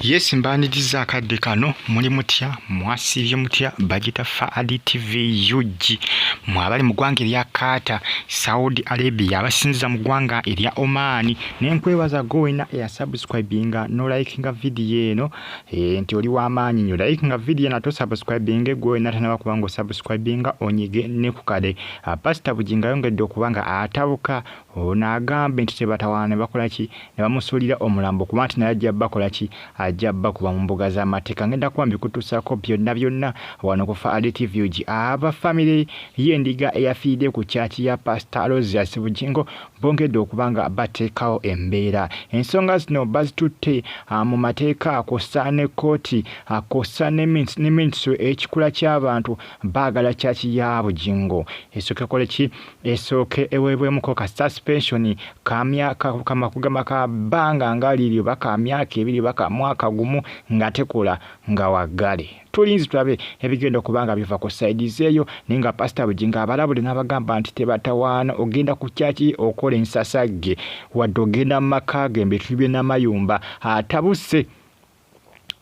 Yes, mbaniriza akadde kano muli mutya mwasibye mutya bagita Faadi TV UG mwabali mu ggwanga erya Qatar, Saudi Arabia, abasinziza mu ggwanga erya Oman. Nenkwebaza gowena eyasubscribinga no likinga video eno nti oli w'amaanyi nnyo. Likinga video na to subscribinga gwena tanaba kubanga subscribinga onyige ne ku kale. Pastor Bugingo ayongedde okubanga atabuka onagamba nti tebatawaana ne bakola ki ne bamusuulira omulambo kuba nti naye ajja bakola ki ajja bakuba mu mbuga z'amateeka. Ngenda kwambi kutuusako byonna wano ku Faadi TV UG. Aba family y'Endiiga eyafidde ku kyaki ya Pastor Aloysius Bugingo bongedde okubanga bateekawo embeera. Ensonga zino bazitutte mu mateeka akosa ne kooti akosa ne ministry ekikula ky'abantu baagala kyaki ya Bugingo esooke kole ki esooke eweebwemuko ka suspension kamakugama ka bbanga nga liryo baka myaka ebiri baka mwaka gumu nga tekola nga waggale. Tulinzi tulabe ebigenda okubanga biva ku sides eyo ninga Pastor Bugingo abalabule n'abagamba nti tebatawaana ogenda ku kyaki okola ensasagge wadde ogenda mu maka ge mbetulibye n'amayumba Atabuuse.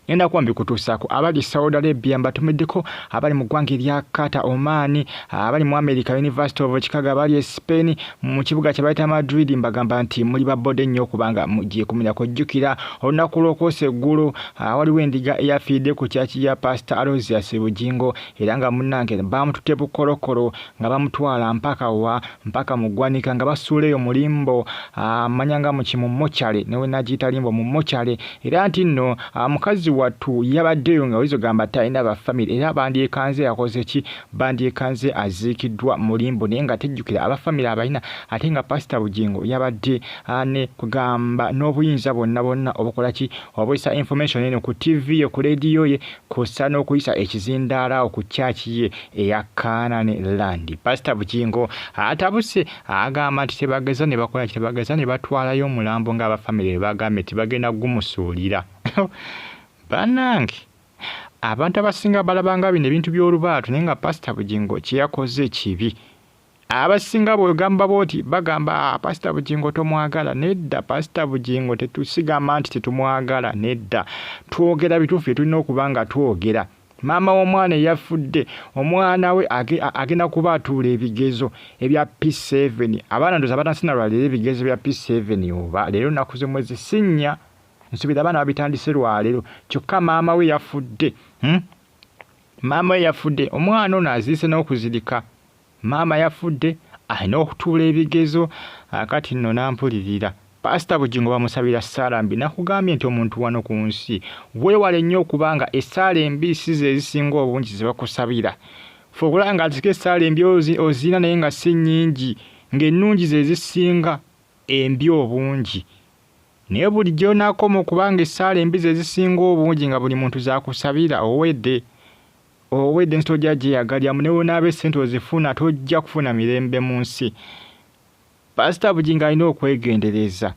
Ngenda kwambi kutuusako abali Saudi Arabia mbatumiddeko, abali mu ggwanga erya Qatar, Oman, abali mu America University of Chicago, abali Spain mu kibuga kye bayita Madrid mbagamba nti muli babode nnyo okubanga mugiye kumenya kujjukira olunaku lw'okwosa eggulu waliwo Endiiga eyafidde ku kyaki ya Pastor Aloysius Bugingo era nga munnange bamututte bukolokolo nga bamutwala mpaka mu ggwanika nga basuuleyo mulimbo manyanga mu kimu mochale newe nagiyita limbo mu mochale era nti nno mukazi watu yabaddeyo nga wizo gamba talina ba family era bandyekanze yakoze ki bandyekanze aziikiddwa mulimbo naye nga tejjukira aba family abalina ate nga Pastor Bugingo yabadde ne kugamba n'obuyinza bonna obukola ki obuyisa information eno ku TV ye ku radio ye kosa n'okuyisa ekizindaala ku kyaki ye eya Canaan Land. Pastor Bugingo Atabuuse agamba nti tebageza ne bakola ki tebageza ne batwalayo omulambo nga aba family bagambe tibagenda gumusuulira. Banange abantu abasinga balabanga bino ebintu by'olubaatu naye nga Pastor Bugingo kyeyakoze kibi. Abasinga bwegamba boti bagamba Pastor Bugingo tomwagala. Nedda, Pastor Bugingo tetusigamba nti tetumwagala, nedda. Twogera bituufu bye tulina okubanga twogera. Maama w'omwana eyafudde, omwana we agenda kuba atuula ebigezo ebya P7. Abaana ndoza batanasina lwaleero ebigezo bya P7 oba leero nakuze mwezi sinnya nsubira abaana babitandise lwaleero kyokka maama we yafudde. Maama we yafudde, omwana ono aziise n'okuzirika. Maama yafudde alina okutuula ebigezo kati nno nampulirira. Pastor Bugingo bamusabira ssaala mbi. Nakugambye nti omuntu wano ku nsi weewale nnyo okubanga essaala embi si ze ezisinga obungi ze bakusabira. Fe okulanga nti essaala embi ozina naye nga si nnyingi ng'ennungi ze zisinga embi obungi. Naye bulijjo nakoma okubanga essaala embi ze zisinga obungi nga buli muntu zakusabira owedde nsi tojja gyeyagalyamu newe n'aba essente ozifuna tojja kufuna mirembe mu nsi. Pastor Bugingo alina okwegendereza.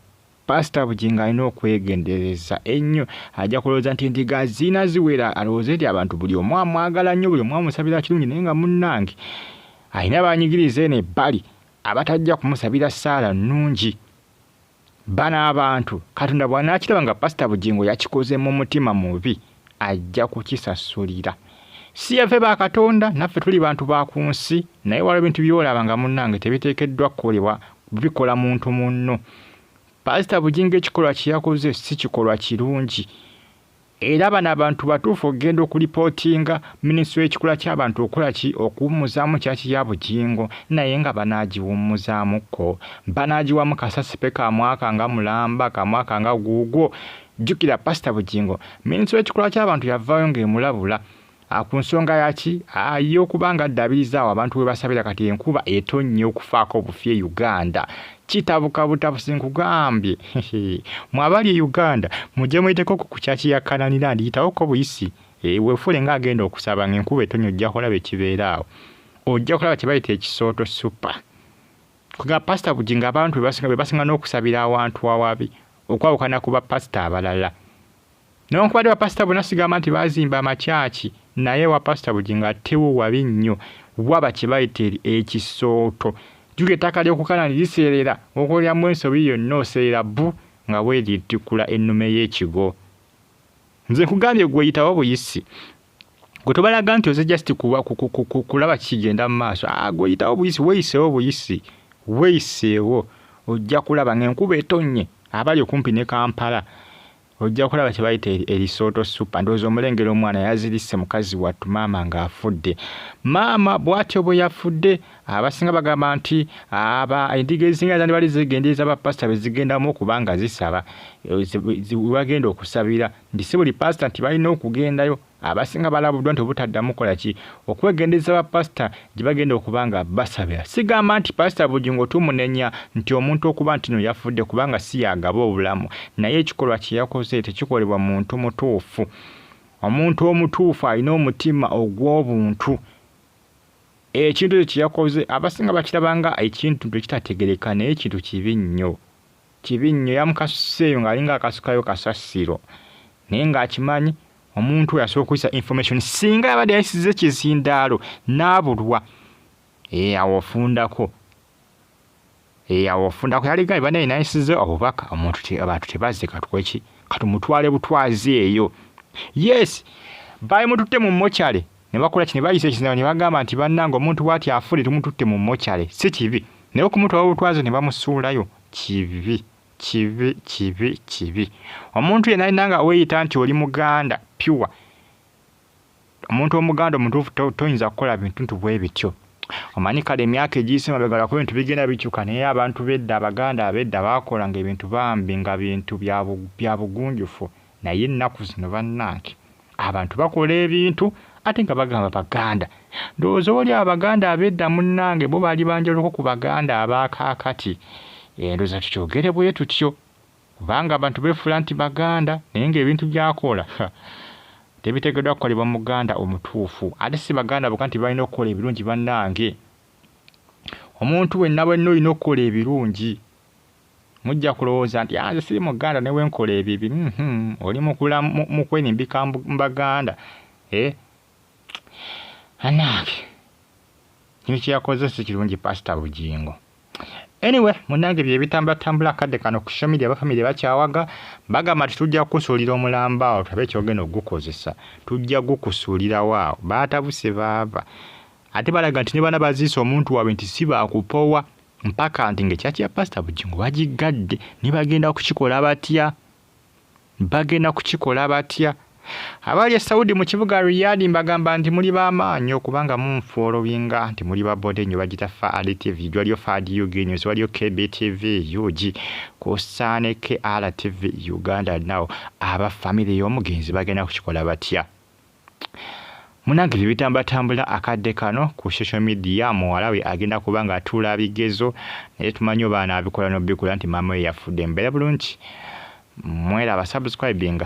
Pastor Bugingo alina okwegendereza ennyo. Ajja kulowooza nti Endiiga ziina ziwera alowooze nti abantu buli omu amwagala nnyo, buli omu amusabira kirungi naye nga munnange alina banyigiriza eno ebbali abatajja kumusabira ssaala nnungi. Bana abantu Katonda bw'anaakiraba nga Pastor Bugingo yakikoze mu mutima mubi ajja kukisasulira. Si yaffe ba Katonda, naffe tuli bantu ba ku nsi, naye waliwo ebintu by'olaba nga munnange tebiteekeddwa kukolebwa bikola muntu munno. Pastor Bugingo ekikolwa kye yakoze si kikolwa kirungi. Era bano abantu batuufu okugenda okulipootinga minisitule ekikula ky'abantu okola ki okuwummuzaamu kyaki ya Bugingo naye nga banaagiwummuzaamuko. Banaagiwamu kasasipe kamwaka nga mulamba kamwaka nga guugwo. Jjukira Pastor Bugingo minisitule ekikula ky'abantu yavaayo ng'emulabula ku nsonga yaki y'okubanga addabiriza abantu we basabira kati enkuba etonnye okufaako obufi e Uganda. Kitabuka butabusi nkugambye mwabali e Uganda mujje mwiteko ku kyaki ya Canaan Land yitawoko buyisi weefule ng'agenda okusaba ng'enkuba etonnye ojja kulaba ekibeeraawo. Ojja kulaba kye bayita ekisooto super. Kuga Pastor Bugingo abantu be basinga n'okusabira awantu awabi okwawukana ku bapasita abalala. Newankubadde bapasita bonna sigamba nti baazimba amakyaki naye wa Pastor Bugingo atewo wabi nnyo waba kye bayita ekisooto. Jjuga ettaka ly'oku Canaan liseerera okolyamu ensobi yonna oseerera bu nga bwe litikula ennume y'ekigo. nze nkugambye gwe yitawo buyisi gwe tobalaga nti oze just kulaba kigenda mu maaso gwe yitawo buyisi weeyiseewo ojja kulaba ng'enkuba etonnye abali okumpi ne Kampala ojja kulaba kye bayita erisooto supa ndowooza omulengera omwana yazirise mukazi wattu maama ng'afudde maama bw'atyo bwe yafudde abasinga bagamba nti endiga ezisinga zandibali zigendereza bapasita be zigendamu okubanga zisaba webagenda okusabira nti si buli pasita nti balina okugendayo abasinga balabuddwa nti obutaddamu kola ki okwegendereza bapasita gye bagenda okubanga basabira sigamba nti pasita Bugingo tumunenya nti omuntu okuba nti no yafudde kubanga si yagaba obulamu naye ekikolwa kye yakoze tekikolebwa muntu mutuufu omuntu omutuufu alina omutima ogw'obuntu ekintu kye yakoze abasinga bakirabanga ekintu tekitategereka naye ekintu kibi nnyo yamukasuseeyo ng'alinga akasukayo kasasiro naye ng'akimanyi omuntu yasobola okuyisa information singa yabadde yayisize kizindaalo n'abulwa awo ofundako yaliga bana yinayisize obubaka abantu tebazze katweki katumutwale butwazi eyo yes bayimututte mu mochale ne bakola kino bayise ekizindaalo ne bagamba nti bannanga omuntu bw'ati afudde tumututte mu mochale si kibi naye okumutwala butwazi ne bamusuulayo kibi omuntu yenna alina weeyita nti oli muganda pure omuntu omuganda omutuufu toyinza kukola bintu bwe bityo omanyi kale emyaka egiyise mabega kuba ebintu bigenda bikyuka naye abantu bedda abaganda abedda baakolanga ebintu bambi nga bintu bya bugunjufu naye ennaku zino bannange abantu bakola ebintu ate nga bagamba baganda ndowooza oli abaganda abedda munnange bo baali banjaloko ku baganda abaakaakati ndowooza tukyogere bwe tutyo kubanga abantu beefuula nti baganda naye ng'ebintu byakola tebitegeddwa kukolebwa muganda omutuufu ate si baganda bokka nti balina okukola ebirungi bannange omuntu wenna bwenna olina okukola ebirungi mujja kulowooza nti nze siri muganda newe nkola ebibi oli mukula mu kwenimbika mu baganda anange kino kyeyakoze si kirungi pasita Bugingo anyway munange bye bitambula kadde kano ku social media abafamily bakyawaga bagamba nti tujja kukusuulira omulambo awo tulabe kyogenda okugukozesa tujja gukusuulira waawo baatabuuse baava ate balaga nti ne bana baziisa omuntu waabwe nti si baakupowa mpaka nti ng'ekyaki ya pasita Bugingo bagigadde ne bagenda kukikola batya abali e Saudi mu kibuga Riyadh mbagamba nti muli b'amaanyi okubanga munfolowinga nti muli babode nnyo bagita Faadi TV waliyo Faadi UG News waliyo KBTV UG kusaane KRTV Uganda Now aba family y'omugenzi bagenda kukikola batya munange bitambula akadde kano ku social media muwala we agenda kubanga atula bigezo naye tumanyi obaana abikola n'obikola nti maama we yafudde mbeera bulungi mwera subscribing